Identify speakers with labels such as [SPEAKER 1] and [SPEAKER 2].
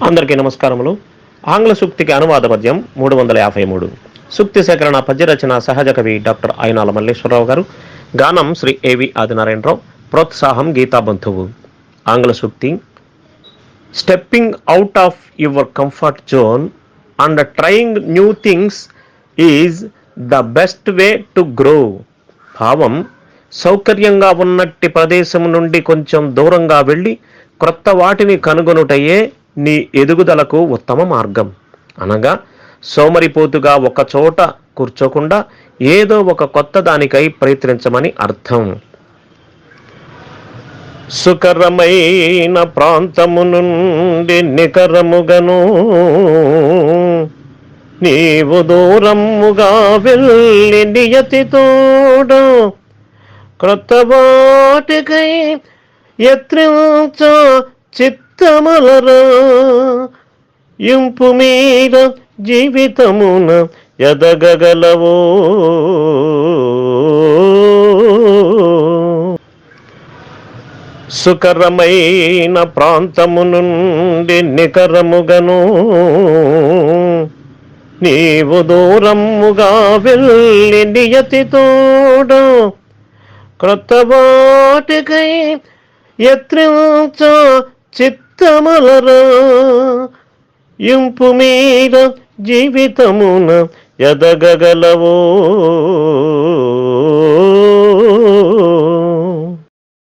[SPEAKER 1] అందరికీ నమస్కారములు. ఆంగ్ల సూక్తికి అనువాద పద్యం 353. సూక్తి సేకరణ పద్యరచన సహజ కవి డాక్టర్ అయినాల మల్లేశ్వరరావు గారు. గానం శ్రీ ఏవి ఆదినారాయణరావు. ప్రోత్సాహం గీతా బంధువు. ఆంగ్ల సూక్తి: stepping out of your comfort zone and trying new things is the best way to grow. భావం: సౌకర్యంగా ఉన్నట్టి ప్రదేశం నుండి కొంచెం దూరంగా వెళ్ళి క్రొత్త వాటిని కనుగొనుటయే నీ ఎదుగుదలకు ఉత్తమ మార్గం. అనగా సోమరిపోతుగా ఒక చోట కూర్చోకుండా ఏదో ఒక కొత్త దానికై ప్రయత్నించమని అర్థం. సుకరమైన ప్రాంతము నుండి నికరముగను నీవు దూరముగా వెళ్ళి నియతితోడ క్రొత్త వాటికై యత్నించ చిత్తమలరా. ఇంపు మీద జీవితమున ఎదగగలవో. సుకరమైన ప్రాంతము నుండి నికరముగను నీవు దూరముగా వెళ్ళి నియతితోడ క్రొత్త వాటికై యత్నించ చిత్తమలరా. ఇంపు మీద జీవితమున ఎదగగలవో.